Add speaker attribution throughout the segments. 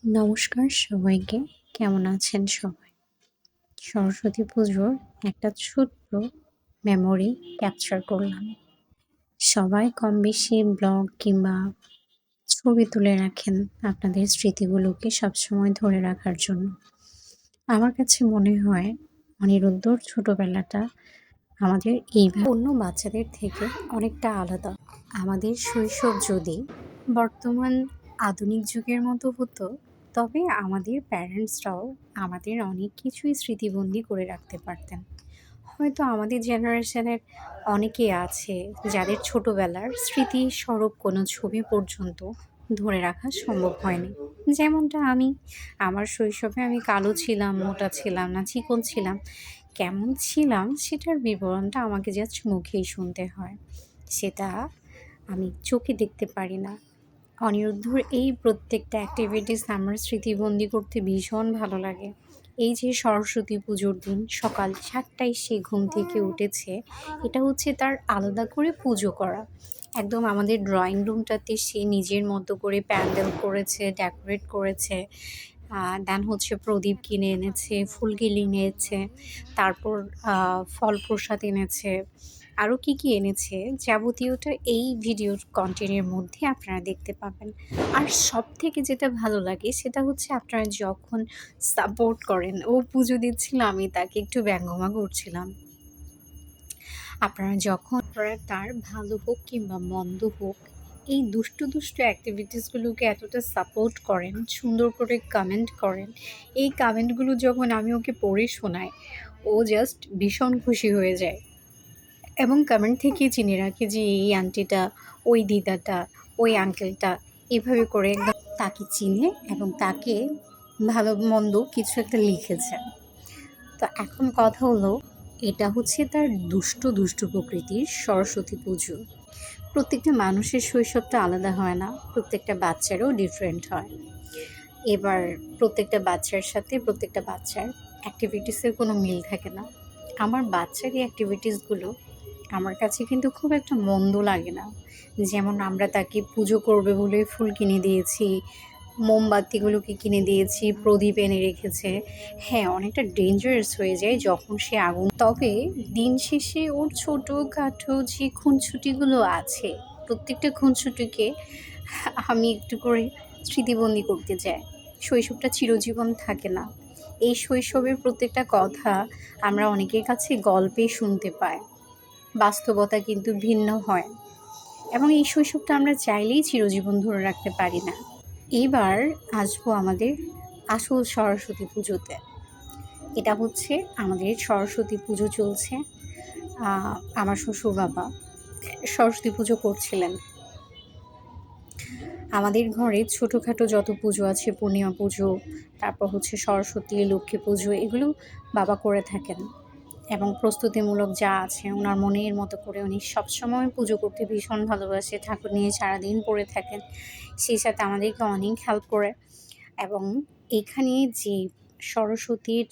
Speaker 1: নমস্কার সবাইকে। কেমন আছেন সবাই? সরস্বতী পুজোর একটা ছোট্ট মেমোরি ক্যাপচার করলাম। সবাই কমবেশি ব্লগ কিংবা ছবি তুলে রাখেন আপনাদের স্মৃতিগুলোকে সবসময় ধরে রাখার জন্য। আমার কাছে মনে হয় অনিরুদ্ধর ছোটবেলাটা আমাদের অন্য বাচ্চাদের থেকে অনেকটা আলাদা। আমাদের শৈশব যদি বর্তমান আধুনিক যুগের মতো হতো, তবে আমাদের প্যারেন্টসরাও আমাদের অনেক কিছুই স্মৃতিবন্দি করে রাখতে পারতেন। হয়তো আমাদের জেনারেশনের অনেকেই আছে যাদের ছোটবেলার স্মৃতিস্বরূপ কোনো ছবি পর্যন্ত ধরে রাখা সম্ভব হয়নি। যেমনটা আমি, আমার শৈশবে আমি কালো ছিলাম, মোটা ছিলাম না চিকন ছিলাম, কেমন ছিলাম সেটার বিবরণটা আমাকে জাস্ট মুখেই শুনতে হয়, সেটা আমি চোখে দেখতে পারি না। অনিরুদ্ধর এই প্রত্যেকটা অ্যাক্টিভিটিস আমার স্মৃতিবন্দি করতে ভীষণ ভালো লাগে। এই যে সরস্বতী পুজোর দিন সকাল ৭টায় সে ঘুম থেকে উঠেছে, এটা হচ্ছে তার আলাদা করে পুজো করা। একদম আমাদের ড্রয়িং রুমটাতে সে নিজের মতো করে প্যান্ডেল করেছে, ডেকোরেট করেছে। দেন হচ্ছে প্রদীপ কিনে এনেছে, ফুল কিনে এনেছে, তারপর ফল প্রসাদ এনেছে। আরও কি এনেছে যাবতীয়টা এই ভিডিওর কনটেন্টের মধ্যে আপনারা দেখতে পাবেন। আর সবথেকে যেটা ভালো লাগে সেটা হচ্ছে আপনারা যখন সাপোর্ট করেন, ও পুজো দিচ্ছিল আমি তাকে একটু ব্যঙ্গমা করছিলাম। আপনারা যখন তার ভালো হোক কিংবা মন্দ হোক, এই দুষ্টু অ্যাক্টিভিটিসগুলোকে এতটা সাপোর্ট করেন, সুন্দর করে কমেন্ট করেন, এই কমেন্টগুলো যখন আমি ওকে পড়ে শোনাই, ও জাস্ট ভীষণ খুশি হয়ে যায় এবং কমেন্ট থেকেই চিনে রাখে যে এই আন্টিটা, ওই দিদাটা, ওই আঙ্কেলটা, এভাবে করে একদম তাকে চিনে এবং তাকে ভালো মন্দ কিছু একটা লিখেছে। তো এখন কথা হলো, এটা হচ্ছে তার দুষ্টু প্রকৃতির সরস্বতী পুজো। প্রত্যেকটা মানুষের শৈশবটা আলাদা হয় না, প্রত্যেকটা বাচ্চারও ডিফারেন্ট হয়। এবার প্রত্যেকটা বাচ্চার সাথে প্রত্যেকটা বাচ্চার অ্যাক্টিভিটিসের কোনো মিল থাকে না। আমার বাচ্চার এই অ্যাক্টিভিটিসগুলো আমার কাছে কিন্তু খুব একটা মন্দ লাগে না। যেমন আমরা তাকে পুজো করবে বলে ফুল কিনে দিয়েছি, মোমবাতিগুলোকে কিনে দিয়েছি, প্রদীপ এনে রেখেছে। হ্যাঁ, অনেকটা ডেঞ্জারাস হয়ে যায় যখন সে আগুন, তবে দিন শেষে ওর ছোটোখাটো যে খুনসুটিগুলো আছে, প্রত্যেকটা খুনসুটিকে আমি একটু করে স্মৃতিবন্দি করতে চাই। শৈশবটা চিরজীবন থাকে না। এই শৈশবের প্রত্যেকটা কথা আমরা অনেকের কাছে গল্পে শুনতে পাই, বাস্তবতা কিন্তু ভিন্ন হয় এবং এই শৈশবটা আমরা চাইলেই চিরজীবন ধরে রাখতে পারি না। এবার আসবো আমাদের আসল সরস্বতী পুজোতে। এটা হচ্ছে আমাদের সরস্বতী পুজো চলছে। আমার শ্বশুর বাবা সরস্বতী পুজো করছিলেন। আমাদের ঘরে ছোটোখাটো যত পুজো আছে, পূর্ণিমা পুজো, তারপর হচ্ছে সরস্বতী, লক্ষ্মী পুজো, এগুলো বাবা করে থাকেন এবং প্রস্তুতিমূলক যা আছে ওনার মনের মতো করে উনি সবসময় পুজো করতে ভীষণ ভালোবাসে, ঠাকুর নিয়ে সারাদিন পড়ে থাকেন, সেই সাথে আমাদেরকে অনেক হেল্প করে। এবং এখানে যে সরস্বতীর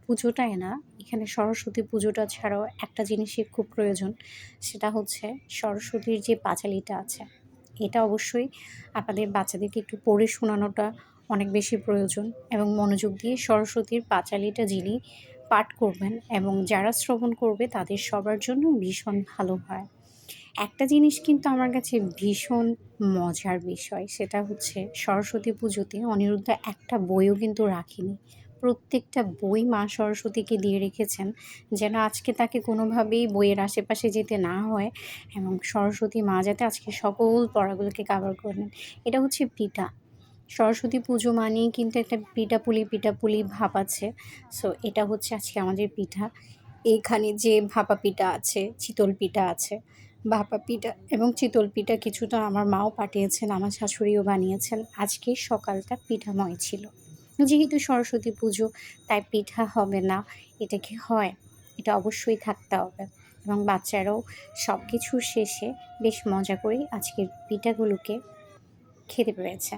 Speaker 1: পুজোটাই না, এখানে সরস্বতী পুজোটা ছাড়াও একটা জিনিসের খুব প্রয়োজন, সেটা হচ্ছে সরস্বতীর যে পাঁচালীটা আছে, এটা অবশ্যই আপনাদের বাচ্চাদেরকে একটু পড়ে শোনানোটা অনেক বেশি প্রয়োজন এবং মনোযোগ দিয়ে সরস্বতীর পাঁচালীটা যিনি পাঠ করবেন এবং যারা শ্রবণ করবে তাদের সবার জন্য ভীষণ ভালো হয়। একটা জিনিস কিন্তু আমার কাছে ভীষণ মজার বিষয়, সেটা হচ্ছে সরস্বতী পুজোতে অনিরুদ্ধ একটা বইও কিন্তু রাখেনি। প্রত্যেকটা বই মা সরস্বতীকে দিয়ে রেখেছেন, যেন আজকে তাকে কোনোভাবেই বইয়ের আশেপাশে যেতে না হয় এবং সরস্বতী মা যাতে আজকে সকল পড়াগুলোকে কাভার করে নেন। এটা হচ্ছে পিঠা। সরস্বতী পুজো মানেই কিন্তু একটা পিঠাপুলি ভাব আছে। সো এটা হচ্ছে আজকে আমাদের পিঠা। এইখানে যে ভাপা পিঠা আছে, চিতল পিঠা আছে। ভাপা পিঠা এবং চিতল পিঠা কিছুটা আমার মাও পাঠিয়েছেন, আমার শাশুড়িও বানিয়েছেন। আজকে সকালটা পিঠাময় ছিল। যেহেতু সরস্বতী পুজো, তাই পিঠা হবে না, এটা কি হয়? এটা অবশ্যই থাকতে হবে এবং বাচ্চারাও সব কিছুর শেষে বেশ মজা করেই আজকের পিঠাগুলোকে খেতে পেরেছে।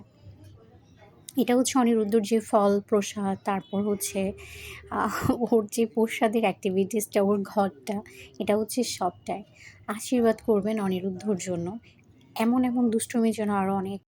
Speaker 1: এটা হচ্ছে অনিরুদ্ধর যে ফল প্রসাদ, তারপর হচ্ছে ওর যে প্রসাদের অ্যাক্টিভিটিসটা, ওর ঘরটা, এটা হচ্ছে সবটাই। আশীর্বাদ করবেন অনিরুদ্ধর জন্য। এমন দুষ্টুমির যেন আরও অনেক